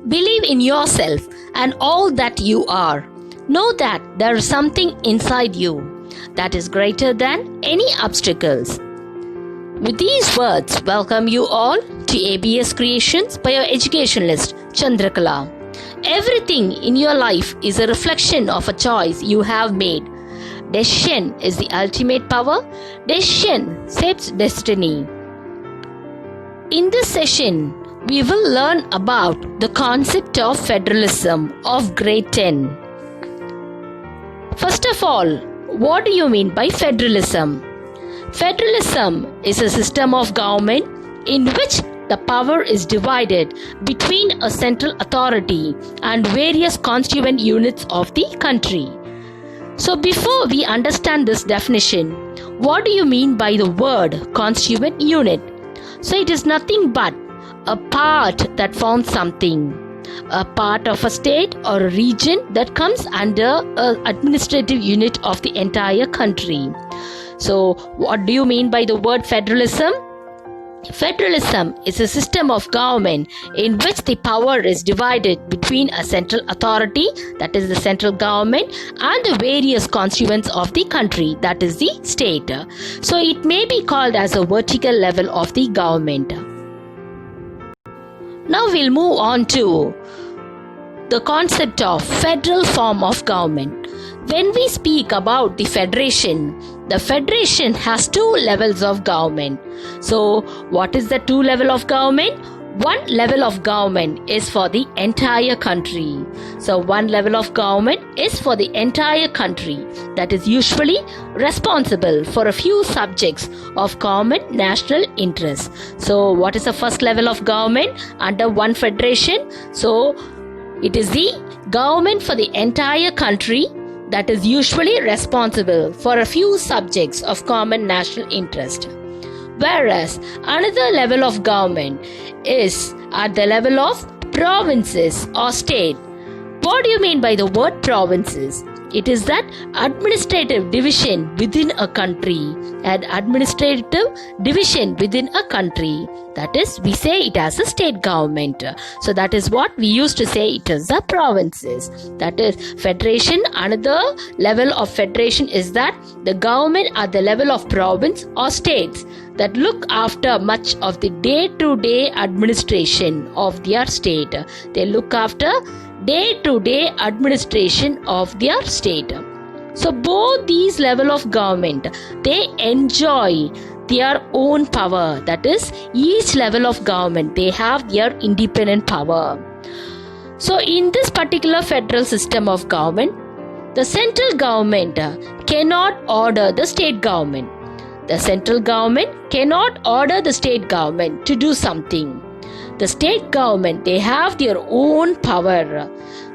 Believe in yourself and all that you are. Know that there is something inside you that is greater than any obstacles. With these words, welcome you all to ABS Creations by your educationalist Chandrakala. Everything in your life is a reflection of a choice you have made. Decision is the ultimate power. Decision shapes destiny. In this session, we will learn about the concept of federalism of grade 10. First of all, what do you mean by federalism? Federalism is a system of government in which the power is divided between a central authority and various constituent units of the country. So before we understand this definition, what do you mean by the word constituent unit? So it is nothing but a part that forms something, a part of a state or a region that comes under an administrative unit of the entire country. So what do you mean by the word federalism? Federalism is a system of government in which the power is divided between a central authority, that is the central government, and the various constituents of the country, that is the state. So it may be called as a vertical level of the government. Now we'll move on to the concept of federal form of government. When we speak about the federation has two levels of government. So what is the two level of government? One level of government is for the entire country. So one level of government is for the entire country that is usually responsible for a few subjects of common national interest. So what is the first level of government under one federation? So it is the government for the entire country that is usually responsible for a few subjects of common national interest. Whereas another level of government is at the level of provinces or state. What do you mean by the word provinces? It is that administrative division within a country. An administrative division within a country. That is, we say it as a state government. So that is what we used to say it is the provinces. That is federation. Another level of federation is that the government at the level of province or states that look after much of the day-to-day administration of their state. They look after day-to-day administration of their state. So both these level of government, they enjoy their own power. That is, each level of government, they have their independent power. So in this particular federal system of government, the central government cannot order the state government. The central government cannot order the state government to do something. The state government, they have their own power.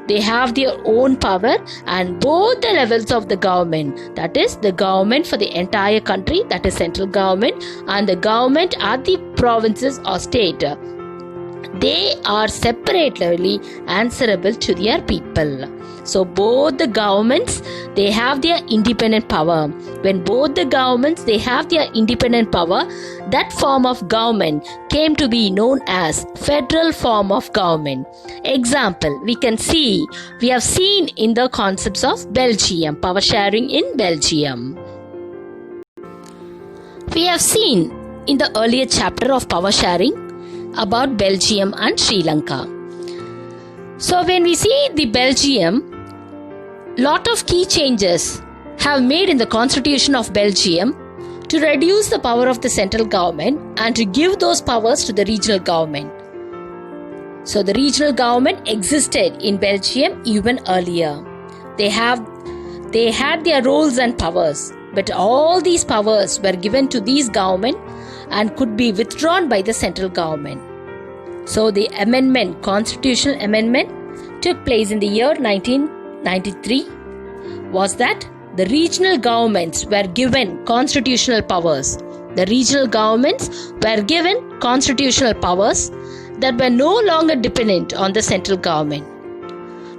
They have their own power, and both the levels of the government, that is the government for the entire country, that is central government, and the government at the provinces or state, they are separately answerable to their people. So both the governments, they have their independent power. When both the governments, they have their independent power, that form of government came to be known as federal form of government. Example, we have seen in the concepts of Belgium, power sharing in Belgium. We have seen in the earlier chapter of power sharing about Belgium and Sri Lanka. So when we see the Belgium, lot of key changes have made in the constitution of Belgium to reduce the power of the central government and to give those powers to the regional government. So the regional government existed in Belgium even earlier. They had their roles and powers, but all these powers were given to these government and could be withdrawn by the central government. So the constitutional amendment took place in the year 1993 was that the regional governments were given constitutional powers. The regional governments were given constitutional powers that were no longer dependent on the central government.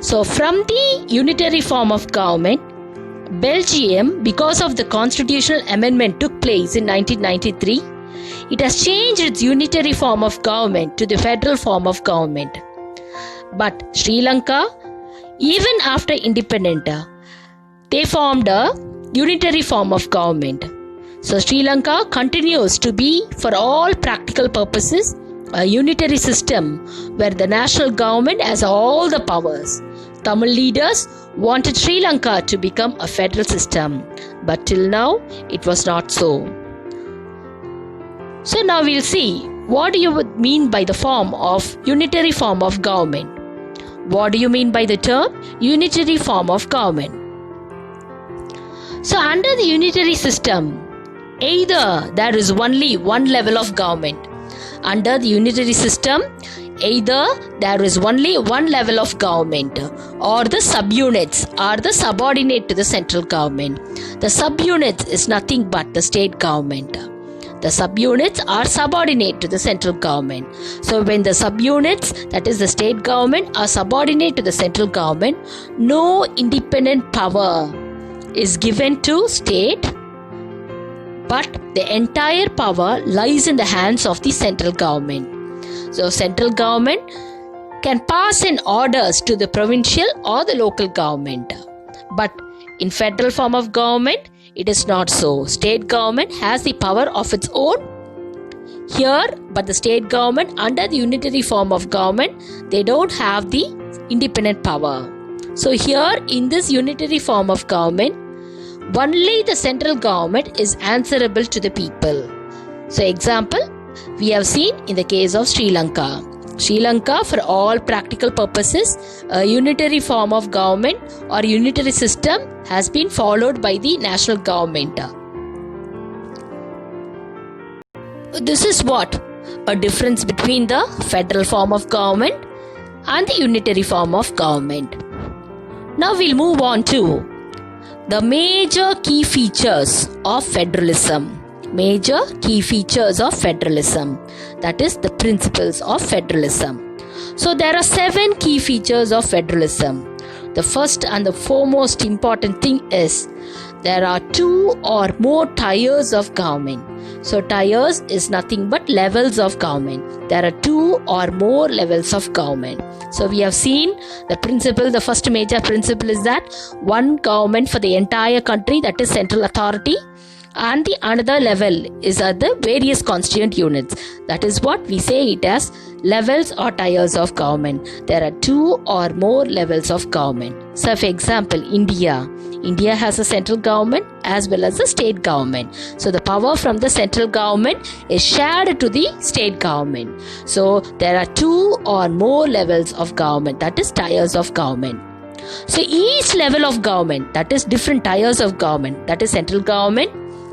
So from the unitary form of government, Belgium, because of the constitutional amendment took place in 1993, it has changed its unitary form of government to the federal form of government. But Sri Lanka, even after independence, they formed a unitary form of government. So Sri Lanka continues to be, for all practical purposes, a unitary system where the national government has all the powers. Tamil leaders wanted Sri Lanka to become a federal system, but till now it was not so. So now we'll see, what do you mean by the form of unitary form of government? What do you mean by the term unitary form of government? So under the unitary system, either there is only one level of government. Under the unitary system, either there is only one level of government, or the subunits are the subordinate to the central government. The subunits is nothing but the state government. The subunits are subordinate to the central government. So when the subunits, that is the state government, are subordinate to the central government, no independent power is given to state, but the entire power lies in the hands of the central government. So central government can pass in orders to the provincial or the local government. But in federal form of government, it is not so. State government has the power of its own here, but the state government under the unitary form of government, they don't have the independent power. So here in this unitary form of government, only the central government is answerable to the people. So example, we have seen in the case of Sri Lanka. Sri Lanka, for all practical purposes, a unitary form of government or unitary system has been followed by the national government. This is what a difference between the federal form of government and the unitary form of government. Now we'll move on to the major key features of federalism. Major key features of federalism, that is the principles of federalism. So there are 7 key features of federalism. The first and the foremost important thing is there are 2 or more tiers of government. So tiers is nothing but levels of government. There are 2 or more levels of government. So we have seen the principle, the first major principle is that one government for the entire country, that is central authority, and the another level is at the various constituent units. That is what we say it as levels or tiers of government. There are 2 or more levels of government. So for example, India has a central government as well as a state government. So the power from the central government is shared to the state government. So there are 2 or more levels of government, that is tiers of government. So each level of government, that is different tiers of government, that is central government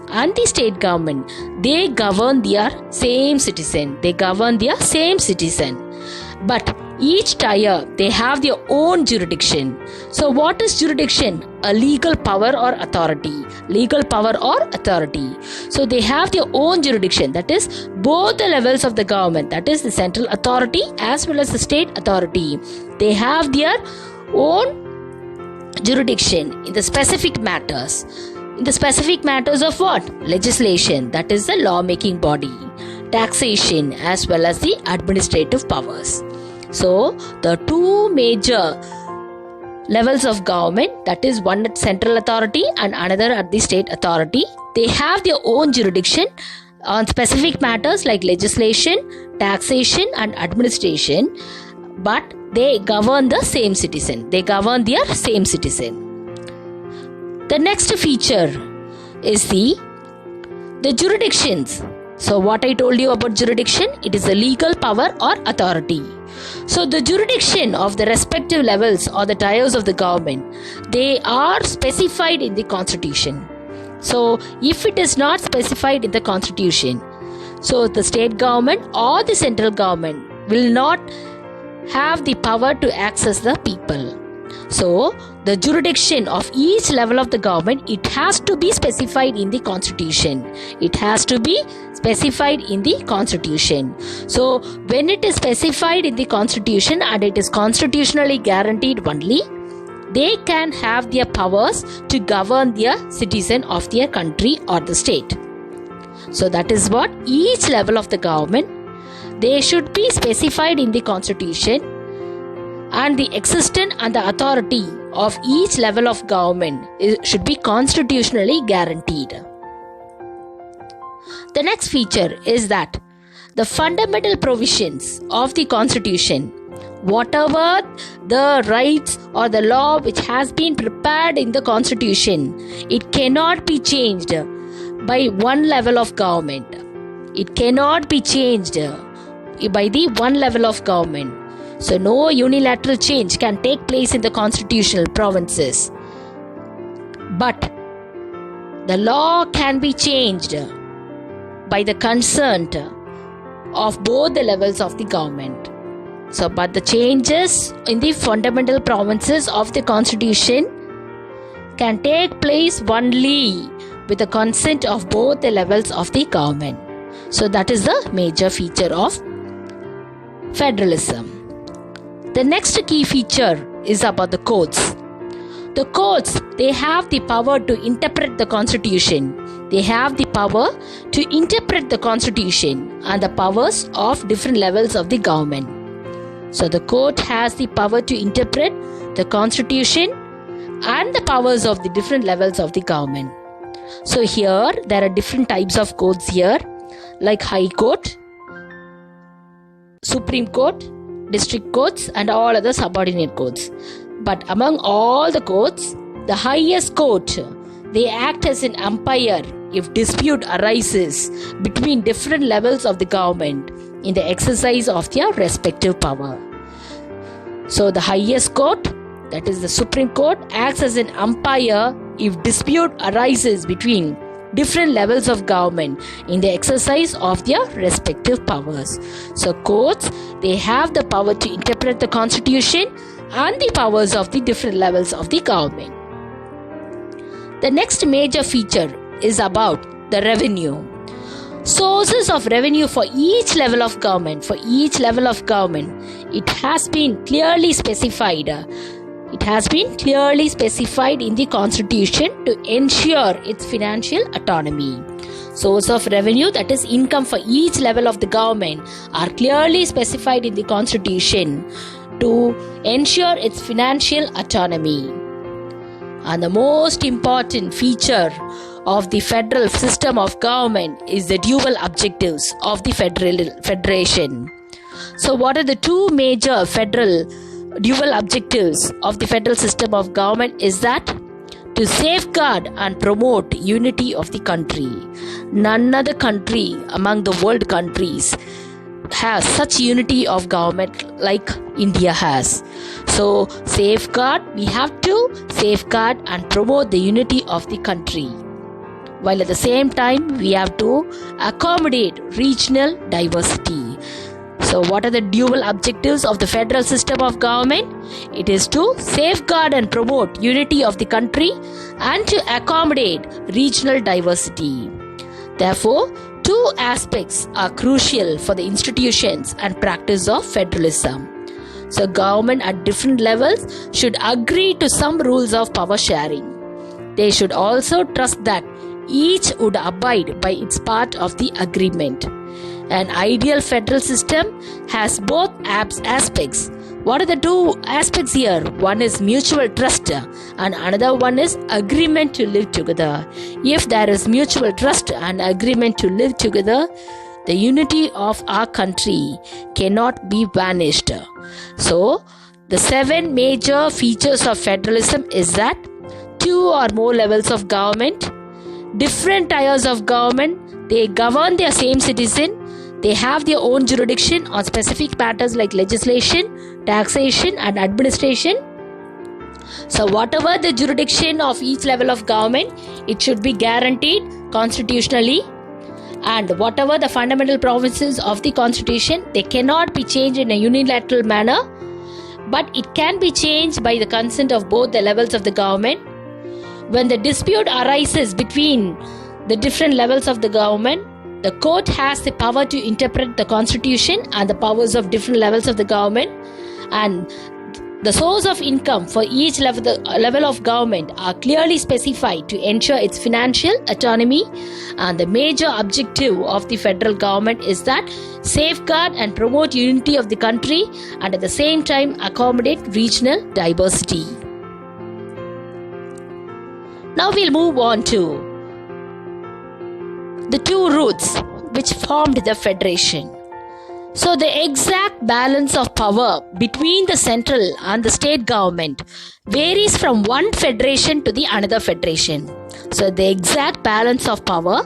and the state government, they govern their same citizen. But each tier, they have their own jurisdiction. So what is jurisdiction? A legal power or authority. So they have their own jurisdiction. That is both the levels of the government, that is the central authority as well as the state authority. They have their own jurisdiction in the specific matters. In the specific matters of what? Legislation, that is the lawmaking body, taxation as well as the administrative powers. So the 2 major levels of government, that is one at central authority and another at the state authority, they have their own jurisdiction on specific matters like legislation, taxation and administration, but they govern the same citizen. The next feature is the jurisdictions. So what I told you about jurisdiction, it is a legal power or authority. So the jurisdiction of the respective levels or the tiers of the government, they are specified in the constitution. So if it is not specified in the constitution, so the state government or the central government will not have the power to access the people. So the jurisdiction of each level of the government, it has to be specified in the constitution. So when it is specified in the constitution and it is constitutionally guaranteed only, they can have their powers to govern their citizen of their country or the state. So that is what each level of the government, they should be specified in the constitution, and the existence and the authority of each level of government should be constitutionally guaranteed. The next feature is that the fundamental provisions of the Constitution, whatever the rights or the law which has been prepared in the Constitution, it cannot be changed by one level of government. It cannot be changed by the one level of government. So no unilateral change can take place in the constitutional provinces. But the law can be changed by the consent of both the levels of the government. So, but the changes in the fundamental provinces of the Constitution can take place only with the consent of both the levels of the government. So, that is the major feature of federalism. The next key feature is about the courts. The courts, they have the power to interpret the Constitution. They have the power to interpret the Constitution and the powers of different levels of the government. So the court has the power to interpret the Constitution and the powers of the different levels of the government. So here there are different types of courts here, like High Court, Supreme Court, District Courts, and all other subordinate courts. But among all the courts, the highest court, they act as an umpire if dispute arises between different levels of the government in the exercise of their respective power. So the highest court, that is the Supreme Court, acts as an umpire if dispute arises between different levels of government in the exercise of their respective powers. So courts, they have the power to interpret the Constitution and the powers of the different levels of the government. The next major feature is about the revenue. Sources of revenue for each level of government. For each level of government, it has been clearly specified. It has been clearly specified in the Constitution to ensure its financial autonomy. Source of revenue, that is income for each level of the government, are clearly specified in the Constitution to ensure its financial autonomy. And the most important feature of the federal system of government is the dual objectives of the federation. So what are the two major federal dual objectives of the federal system of government? Is that to safeguard and promote unity of the country. None other country among the world countries has such unity of government like India has. So we have to safeguard and promote the unity of the country, while at the same time we have to accommodate regional diversity. So what are the dual objectives of the federal system of government? It is to safeguard and promote unity of the country and to accommodate regional diversity. Therefore, two aspects are crucial for the institutions and practice of federalism. So government at different levels should agree to some rules of power sharing. They should also trust that each would abide by its part of the agreement. An ideal federal system has both aspects. What are the two aspects here? One is mutual trust and another one is agreement to live together. If there is mutual trust and agreement to live together, the unity of our country cannot be vanished. So, the 7 major features of federalism is that 2 or more levels of government, different tiers of government, they govern their same citizen, they have their own jurisdiction on specific matters like legislation, taxation and administration. So whatever the jurisdiction of each level of government, it should be guaranteed constitutionally. And whatever the fundamental provisions of the Constitution, they cannot be changed in a unilateral manner, but it can be changed by the consent of both the levels of the government. When the dispute arises between the different levels of the government, the court has the power to interpret the Constitution and the powers of different levels of the government, and The source of income for each level of government are clearly specified to ensure its financial autonomy, and the major objective of the federal government is that safeguard and promote unity of the country and at the same time accommodate regional diversity. Now we'll move on to the two roots which formed the federation. So the exact balance of power between the central and the state government varies from one federation to the another federation. So the exact balance of power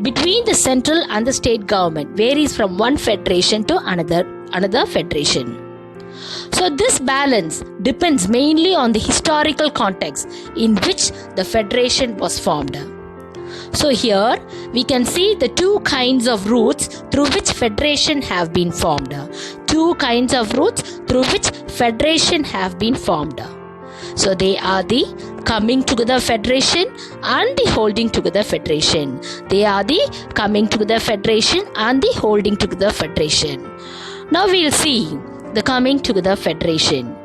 between the central and the state government varies from one federation to another federation. So this balance depends mainly on the historical context in which the federation was formed. So here we can see the two kinds of routes through which federation have been formed. Two kinds of routes through which federation have been formed. So they are the coming together federation and the holding together federation. They are the coming together federation and the holding together federation. Now we'll see the coming together federation.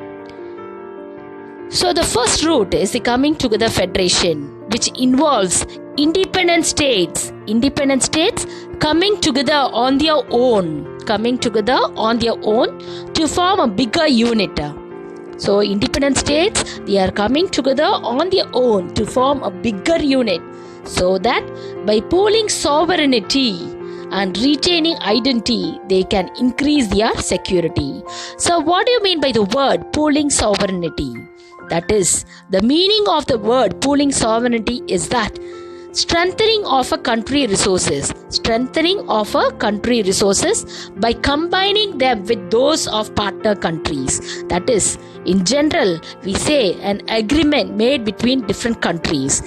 So the first route is the coming together federation, which involves independent states coming together on their own to form a bigger unit. So independent states, they are coming together on their own to form a bigger unit, so that by pooling sovereignty and retaining identity, they can increase their security. So what do you mean by the word pooling sovereignty? That is, the meaning of the word pooling sovereignty is that strengthening of a country resources by combining them with those of partner countries. That is, in general, we say an agreement made between different countries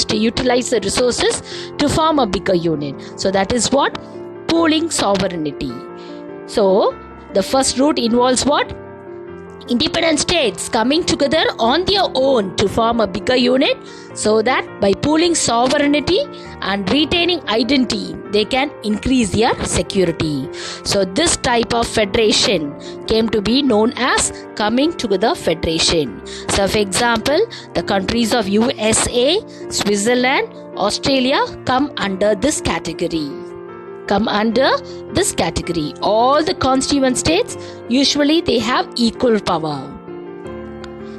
to utilize the resources to form a bigger unit. So that is what pooling sovereignty. So the first route involves what? Independent states coming together on their own to form a bigger unit, so that by pooling sovereignty and retaining identity, they can increase their security. So this type of federation came to be known as coming together federation. So for example, the countries of USA, Switzerland, Australia come under this category. All the constituent states, usually they have equal power.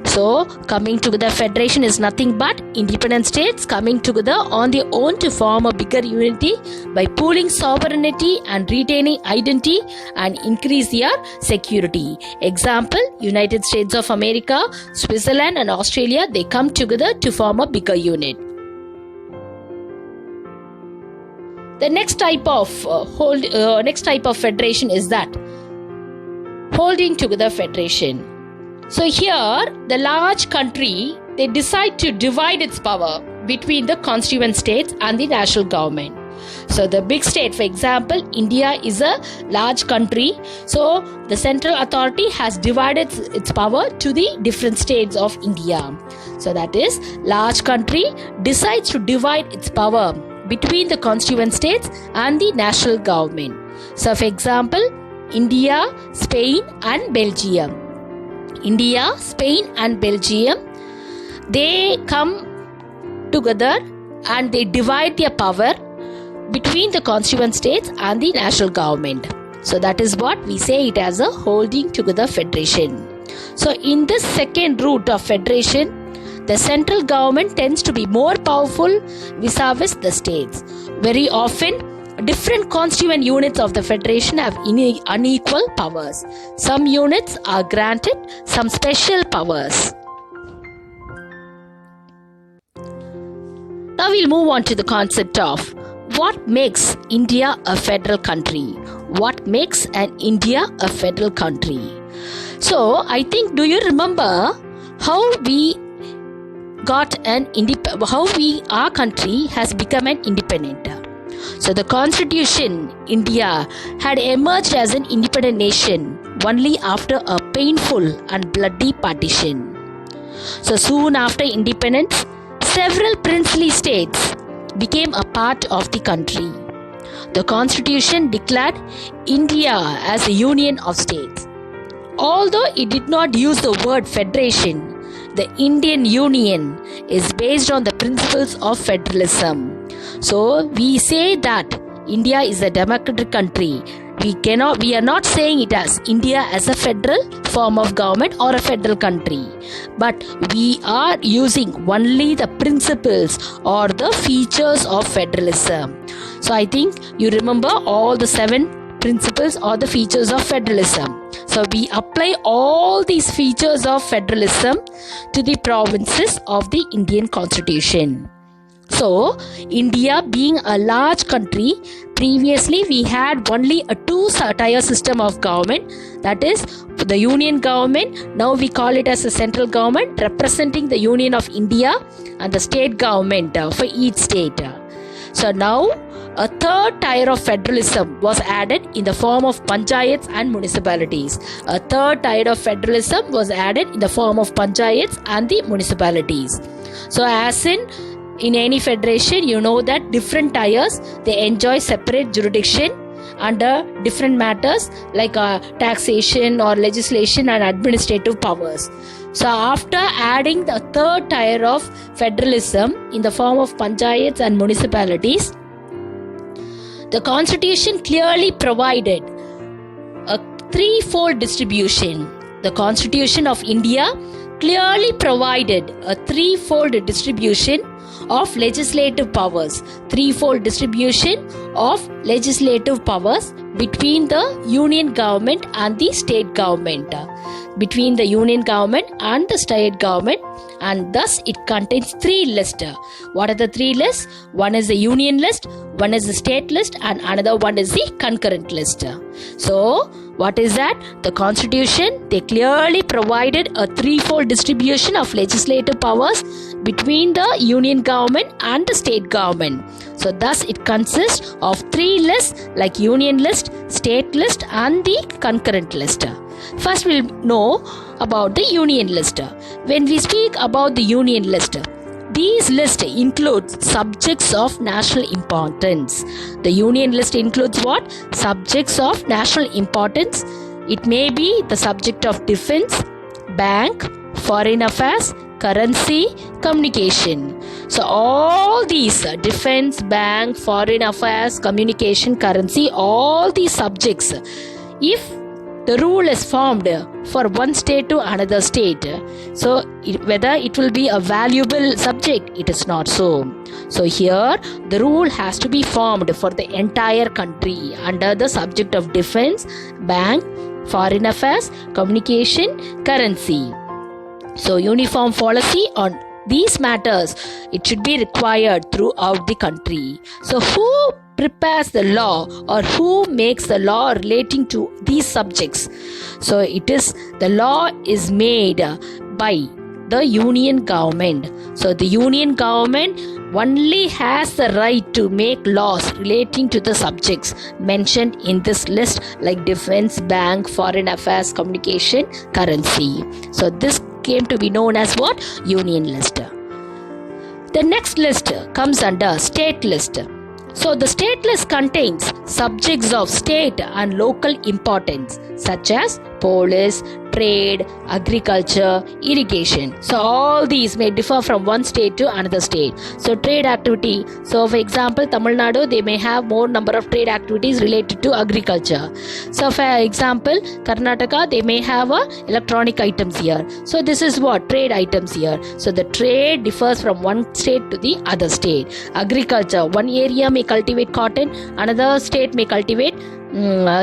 So coming together federation is nothing but independent states coming together on their own to form a bigger unity by pooling sovereignty and retaining identity and increase their security. Example, United States of America, Switzerland and Australia, they come together to form a bigger unit. The next type of federation is that holding together federation. So here, the large country, they decide to divide its power between the constituent states and the national government. So the big state, for example, India is a large country. So the central authority has divided its power to the different states of India. So that is, large country decides to divide its power between the constituent states and the national government. So for example, India, Spain and Belgium, they come together and they divide their power between the constituent states and the national government. So that is what we say it as a holding together federation. So in this second route of federation, the central government tends to be more powerful vis-a-vis the states. Very often, different constituent units of the federation have unequal powers. Some units are granted some special powers. Now we'll move on to the concept of what makes India a federal country. What makes an India a federal country? So I think, do you remember how our country has become an independent? So the Constitution, India, had emerged as an independent nation only after a painful and bloody partition. So soon after independence, several princely states became a part of the country. The Constitution declared India as a union of states. although it did not use the word federation, the Indian Union is based on the principles of federalism. So we say that India is a democratic country. We are not saying it as India as a federal form of government or a federal country, but we are using only the principles or the features of federalism. So I think you remember all the 7 principles or the features of federalism. So we apply all these features of federalism to the provinces of the Indian Constitution. So, India being a large country, previously we had only a 2-tier system of government, that is the union government. Now we call it as a central government representing the Union of India, and the state government for each state. So now a 3rd tier of federalism was added in the form of panchayats and municipalities. A 3rd tier of federalism was added in the form of panchayats and the municipalities. So as in any federation, you know that different tiers, they enjoy separate jurisdiction under different matters like taxation or legislation and administrative powers. So after adding the 3rd tier of federalism in the form of panchayats and municipalities, the constitution clearly provided a 3-fold distribution. The Constitution of India clearly provided a 3-fold distribution of legislative powers. 3-fold distribution of legislative powers between the union government and the state government. Between the union government and the state government, and thus it contains 3 lists. What are the 3 lists? One is the union list, one is the state list, and another one is the concurrent list. So, what is that? The Constitution, they clearly provided a 3-fold distribution of legislative powers between the union government and the state government. So, thus it consists of 3 lists like union list, state list, and the concurrent list. First, we'll know about the union list. When we speak about the union list, these lists include subjects of national importance. The union list includes what? Subjects of national importance. It may be the subject of defense, bank, foreign affairs, currency, communication. So all these defense, bank, foreign affairs, communication, currency, all these subjects, if the rule is formed for one state to another state, so whether it will be a valuable subject, it is not so. So here the rule has to be formed for the entire country under the subject of defense, bank, foreign affairs, communication, currency. So uniform policy on these matters, it should be required throughout the country. So who prepares the law or who makes the law relating to these subjects? So it is, the law is made by the union government. So the union government only has the right to make laws relating to the subjects mentioned in this list like defense, bank, foreign affairs, communication, currency. So this came to be known as what? Union list. The next list comes under state list. So the state list contains subjects of state and local importance such as police, trade, agriculture, irrigation. So all these may differ from one state to another state. So trade activity. So for example, Tamil Nadu, they may have more number of trade activities related to agriculture. So for example, Karnataka, they may have electronic items here. So this is what? Trade items here. So the trade differs from one state to the other state. Agriculture, one area may cultivate cotton, another state may cultivate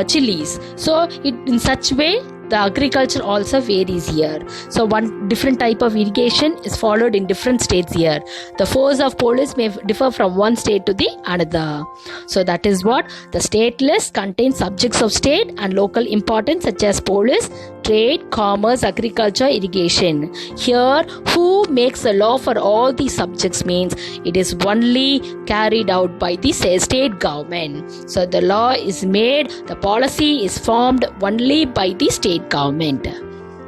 chilies. So in such way, the agriculture also varies here. So one different type of irrigation is followed in different states here. The force of police may differ from one state to the another. So that is what the state list contains subjects of state and local importance such as police, trade, commerce, agriculture, irrigation. Here, who makes the law for all these subjects means it is only carried out by the state government. So the law is made, the policy is formed only by the state government.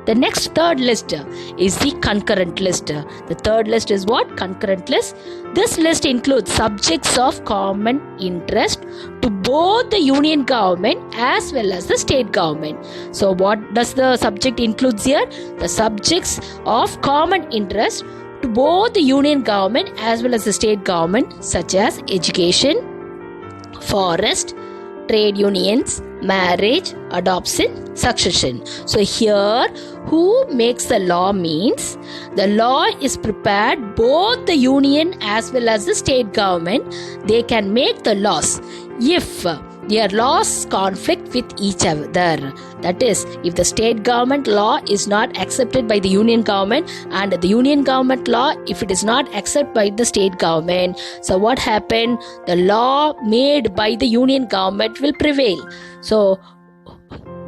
The next third list is the concurrent list. The third list is what? Concurrent list. This list includes subjects of common interest to both the union government as well as the state government. So what does the subject includes here? The subjects of common interest to both the union government as well as the state government, such as education, forest, trade unions, marriage, adoption, succession. So here, who makes the law means the law is prepared both the union as well as the state government. They can make the laws if their laws conflict with each other. That is, if the state government law is not accepted by the union government and the union government law, if it is not accepted by the state government, so what happened? The law made by the union government will prevail. So,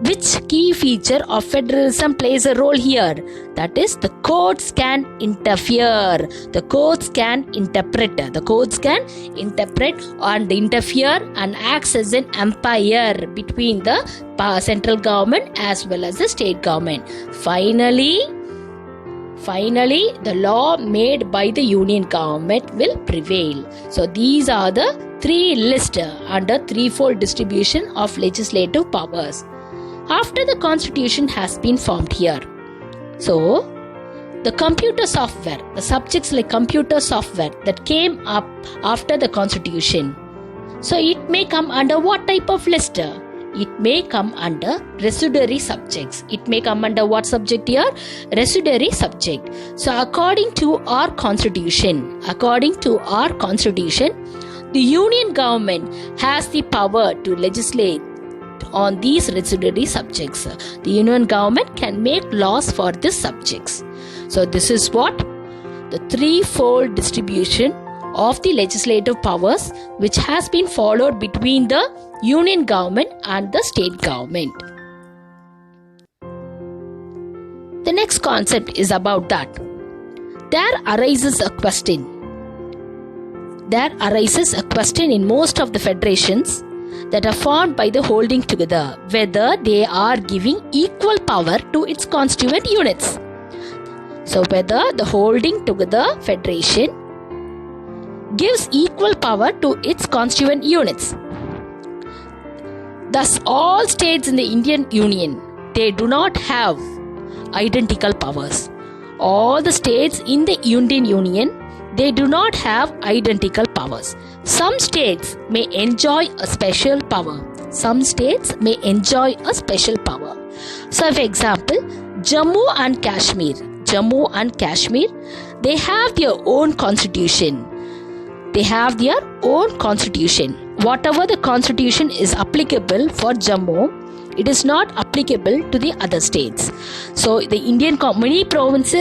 which key feature of federalism plays a role here? That is, the courts can interfere. The courts can interpret. The courts can interpret and interfere and acts as an umpire between the central government as well as the state government. Finally, the law made by the union government will prevail. So these are the three lists under threefold distribution of legislative powers. After the constitution has been formed here, so the computer software, the subjects like computer software that came up after the constitution, so it may come under what type of list? It may come under residuary subjects. It may come under what subject here? Residuary subject. So according to our constitution, the union government has the power to legislate on these residuary subjects. The union government can make laws for these subjects. So this is what? The threefold distribution of the legislative powers which has been followed between the union government and the state government. The next concept is about that. There arises a question in most of the federations that are formed by the holding together, whether they are giving equal power to its constituent units. So whether the holding together federation gives equal power to its constituent units. Thus all states in the Indian Union, they do not have identical powers. All the states in the Indian Union, they do not have identical powers. Some states may enjoy a special power. So, for example, Jammu and Kashmir, they have their own constitution. Whatever the constitution is applicable for Jammu, it is not applicable to the other states. So, the many provisions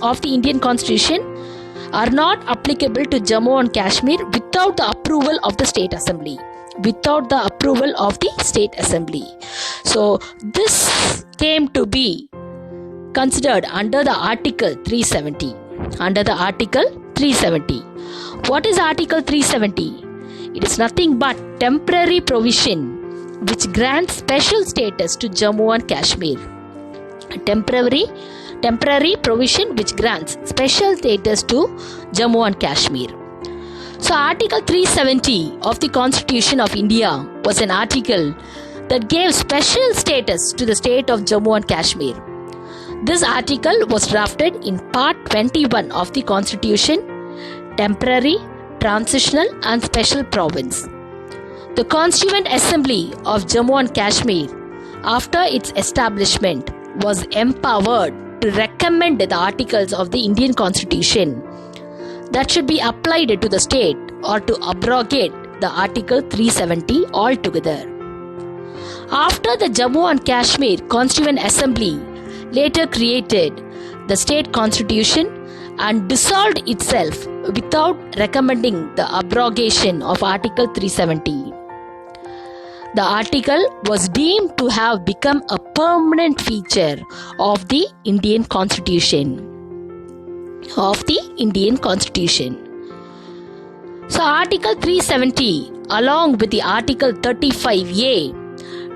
of the Indian Constitution are not applicable to Jammu and Kashmir without the approval of the State Assembly. So, this came to be considered under the Article 370. What is Article 370? It is nothing but temporary provision which grants special status to Jammu and Kashmir. Temporary provision which grants special status to Jammu and Kashmir. So Article 370 of the Constitution of India was an article that gave special status to the state of Jammu and Kashmir. This article was drafted in Part 21 of the Constitution, Temporary, Transitional and Special Province. The Constituent Assembly of Jammu and Kashmir, after its establishment, was empowered to recommend the articles of the Indian Constitution that should be applied to the state or to abrogate the Article 370 altogether. After the Jammu and Kashmir Constituent Assembly later created the state constitution and dissolved itself without recommending the abrogation of Article 370. The article was deemed to have become a permanent feature of the Indian Constitution. So Article 370 along with the Article 35A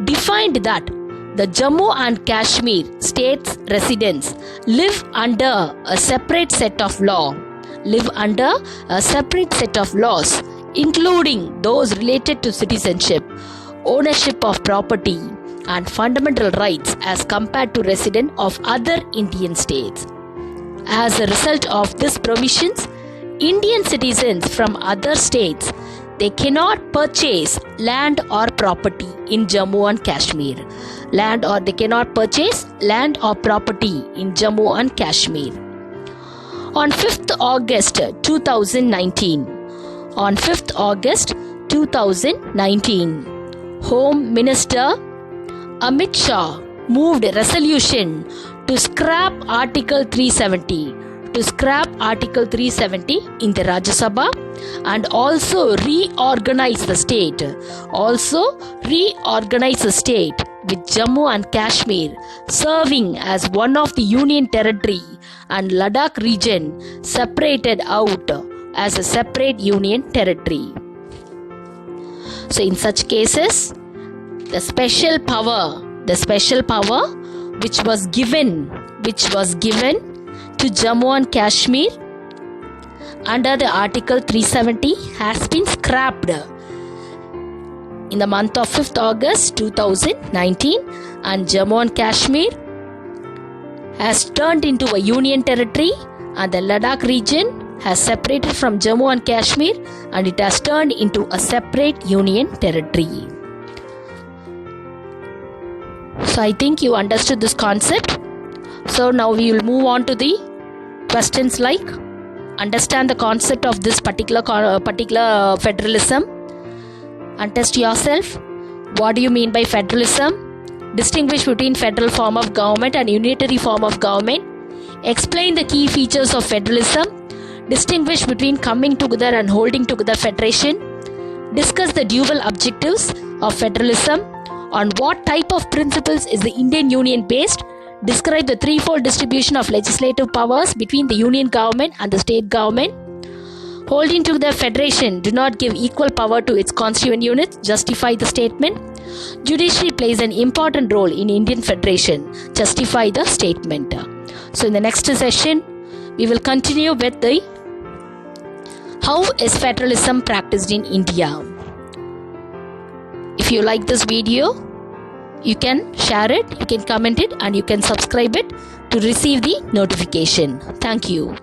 defined that the Jammu and Kashmir state's residents live under a separate set of laws, including those related to citizenship, ownership of property, and fundamental rights as compared to residents of other Indian states. As a result of these provisions, Indian citizens from other states, they cannot purchase land or property in Jammu and Kashmir. They cannot purchase land or property in Jammu and Kashmir. On 5th August 2019, Home Minister Amit Shah moved a resolution to scrap Article 370 in the Rajya Sabha and also reorganize the state with Jammu and Kashmir serving as one of the union territory and Ladakh region separated out as a separate union territory. So in such cases, the special power which was given to Jammu and Kashmir under the Article 370 has been scrapped in the month of 5th August 2019, and Jammu and Kashmir has turned into a union territory, and the Ladakh region has separated from Jammu and Kashmir and it has turned into a separate union territory. So I think you understood this concept. So now we will move on to the questions like understand the concept of this particular federalism and test yourself. What do you mean by federalism? Distinguish between federal form of government and unitary form of government. Explain the key features of federalism. Distinguish between coming together and holding together federation. Discuss the dual objectives of federalism. On what type of principles is the Indian Union based? Describe the threefold distribution of legislative powers between the union government and the state government. Holding together federation do not give equal power to its constituent units. Justify the statement. Judiciary plays an important role in Indian federation. Justify the statement. So in the next session, we will continue with the how is federalism practiced in India. If you like this video, you can share it, you can comment it, and you can subscribe it to receive the notification. Thank you.